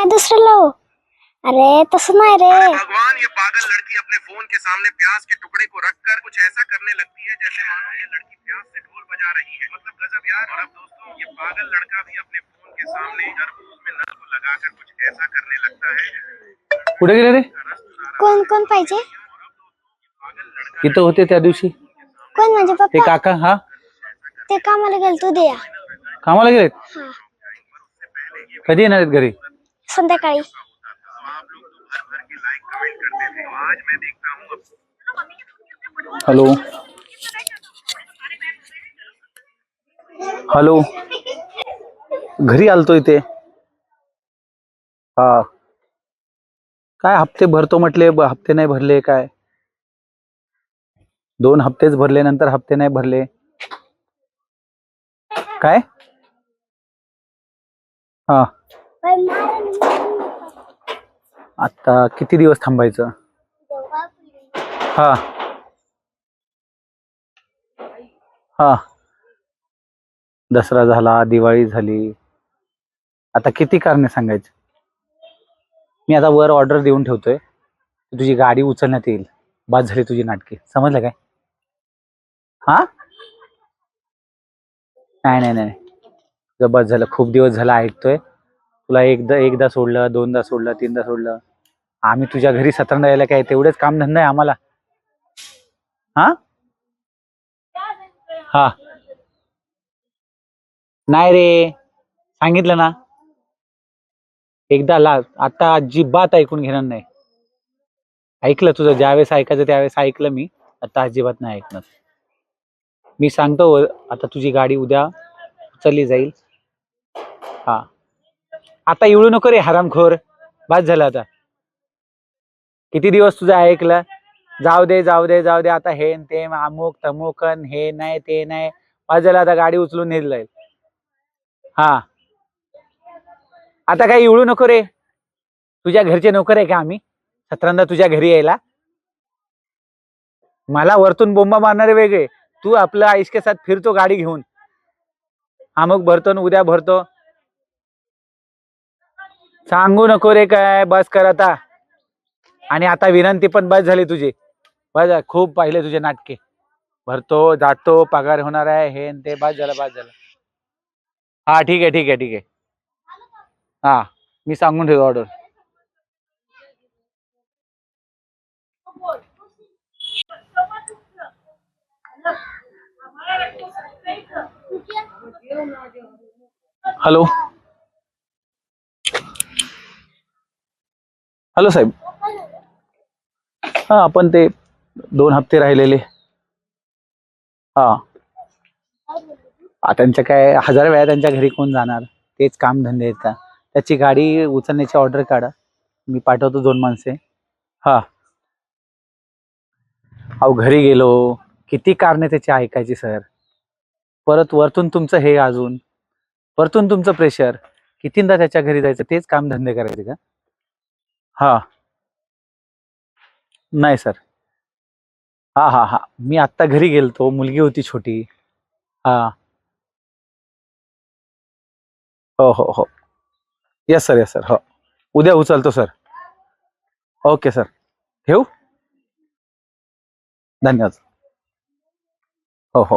दूसरा लाओ। अरे तसं नाही रे। भगवान, ये पागल लड़की अपने फोन के सामने प्याज के टुकड़े को रखकर कुछ ऐसा करने लगती है जैसे मानो ये लड़की प्याज से ढोल बजा रही है। मतलब गजब यार। और अब दोस्तों, ये पागल लड़का भी अपने फोन के सामने तरबूज में नल को लगाकर कुछ ऐसा करने लगता है। कुठे गेले रे? कोण कोण पाहिजे? इथं होते त्या दिवशी कोण म्हणजे ते पप्पा? काका. हा, ते कामाला गेल तू द्या। कामाला गेलेत. हा, कधी येणार आहेत घरी? संध्याकाळी। हॅलो हॅलो, घरी आलतोय ते. हा, काय हप्ते भरतो म्हटले, हप्ते नाही भरले. काय 2 हप्तेच भरले, नंतर हप्ते नाही भरले. काय? हा, आता किती दिवस थांबायचं? हा हा, दसरा झाला, दिवाळी झाली, आता किती कारणे सांगायची? मी आता वर ऑर्डर देऊन ठेवतोय, तुझी गाडी उचलण्यात येईल. बाद झाली तुझी नाटके, समजलं काय? हा, नाही नाही नाही, बस झालं. खूप दिवस झाला ऐकतोय तुला. एकदा सोडलं, 2दा सोडलं, 3दा सोडलं. आम्ही तुझ्या घरी 17दा यायला काय तेवढेच काम धंदा आहे आम्हाला? हा हा, नाही रे, सांगितलं ना एकदा ला. आता अजिबात ऐकून घेणार नाही. ऐकलं तुझं, ज्यावेळेस ऐकायचं त्यावेळेस ऐकलं मी. आता अजिबात नाही ऐकणार. मी सांगतो आता तुझी गाडी उद्या उचलली जाईल. हा, आता येऊ नको रे हरामखोर, बस झालं आता. किती दिवस तुझं ऐकलं? जाऊ दे जाऊ दे जाऊ दे, आता हे ते अमुक तमुकन, हे नाही ते नाही, बस झालं आता. गाडी उचलून नेली जाईल. हा, आता काही इवळू नको रे. तुझ्या घरचे नोकर आहे का आम्ही 17दा तुझ्या घरी यायला? मला वरतून बोंबा मारणारे वेगळे, तू आपलं आईश के साथ फिरतो गाडी घेऊन. अमुक भरतो न उद्या भरतो. सांगू नको रे काय, बस कर आता. आणि आता विनंती पण बस झाली तुझी. बस, खूप पाहिले तुझे नाटके. भरतो जातो, पगार होणार आहे, हे ते, बस झालं बस झालं. हा, ठीक आहे ठीक आहे ठीक आहे. हा, मी सांगून ठेवतो ऑर्डर. हॅलो हॅलो साहेब. हा, आपण ते 2 हप्ते राहिलेले. हा, त्यांच्या काय 1000 वेळा त्यांच्या घरी कोण जाणार? तेच काम धंदे आहेत का? त्याची गाडी उचलण्याची ऑर्डर काढा, मी पाठवतो 2 माणसे. हा, अहो घरी गेलो, किती कारणे त्याची ऐकायची सर. परत वरतून तुमचं हे, अजून वरतून तुमचं प्रेशर. कितींदा त्याच्या घरी जायचं, तेच काम धंदे करायचे का? हा, नाही सर. हा हा हा, मी आत्ता घरी गेलतो, मुलगी होती छोटी. हा, हो हो हो, यस सर यस सर. हो, उद्या उचलतो सर. ओके सर, ठेवू. धन्यवाद. हो हो.